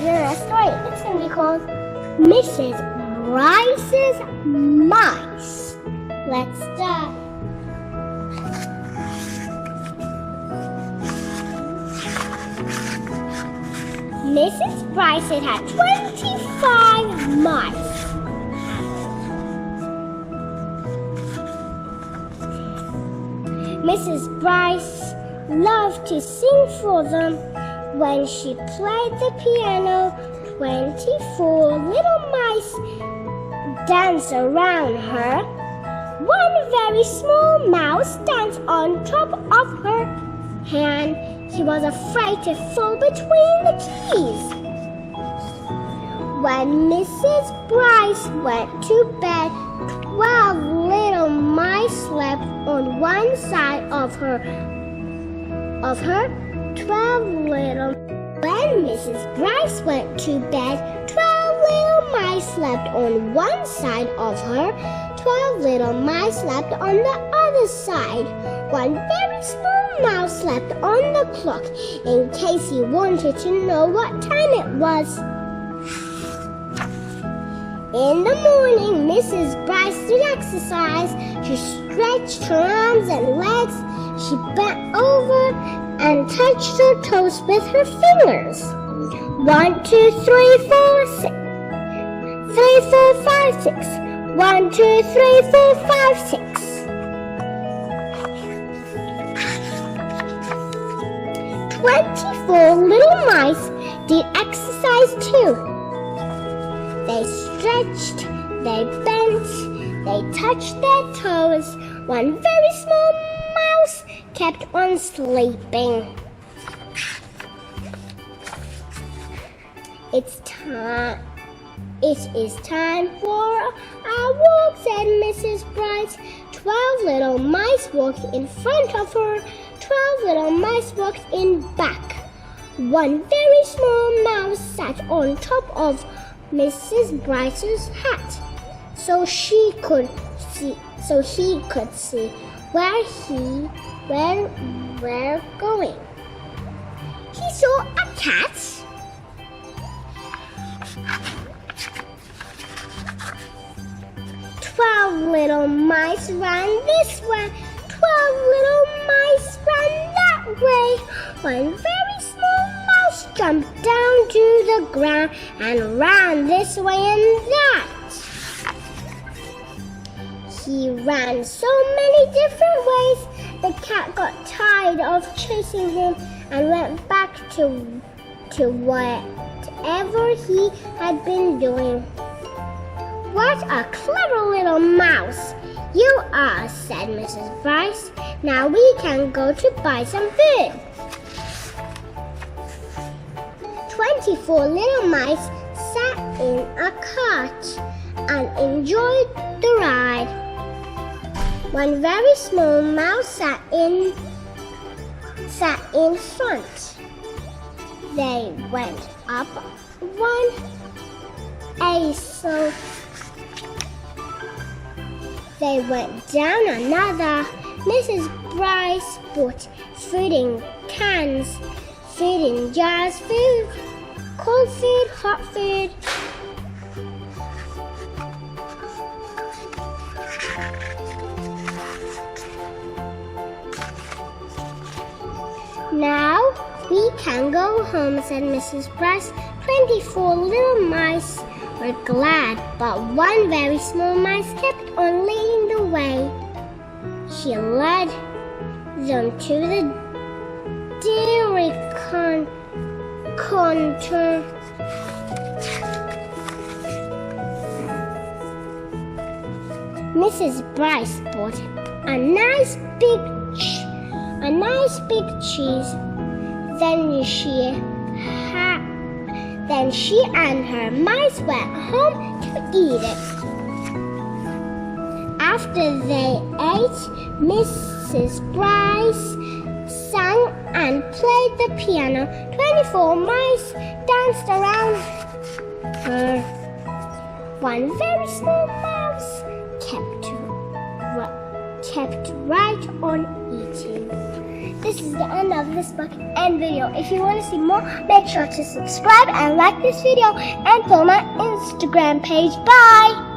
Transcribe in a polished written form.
a story. It's going to be called Mrs. Brice's Mice. Let's start. Mrs. Brice had 25 mice. Mrs. Brice loved to sing for them. When she played the piano, 24 little mice danced around her. One very small mouse danced on top of her hand. He was afraid to fall between the keys. When Mrs. Brice went to bed, 12 little mice slept on one side of her. 12 When Mrs. Brice went to bed, 12 little mice slept on one side of her. 12 little mice slept on the other side. One very small mouse slept on the clock in case he wanted to know what time it was. In the morning, Mrs. Brice did exercise. She stretched her arms and legs. She bent over and touched her toes with her fingers. 1, 2, 3, 4, 6. 3, 4, 5, 6. 1, 2, 3, 4, 5, 6. 24 little mice did exercise too. They stretched, they bent, they touched their toes. One very small mouse kept on sleeping. It is time for our walk, said Mrs. Brice. 12 little mice walked in front of her. 12 little mice walked in back. One very small mouse sat on top of Mrs. Brice's hat, so he could see where we're going. He saw a cat. Little mice ran this way. 12 little mice ran that way. One very small mouse jumped down to the ground and ran this way and that. He ran so many different ways. The cat got tired of chasing him and went back to whatever he had been doing. What a clever little mouse you are, said Mrs. Brice. Now we can go to buy some food. 24 little mice sat in a cart and enjoyed the ride. One very small mouse sat in front. They went up one aisle. They went down another. Mrs. Brice bought food in cans, food in jars, food, cold food, hot food. Now we can go home, said Mrs. Brice. 24 little mice were glad, but one very small mouse kept on leading the way. She led them to the dairy counter. Mrs. Brice bought a nice big cheese. Then she and her mice went home to eat it. After they ate, Mrs. Brice sang and played the piano. 24 mice danced around her. One very small mouse kept right on eating. The this is the end of this book and video. If you want to see more, make sure to subscribe and like this video and follow my Instagram page. Bye!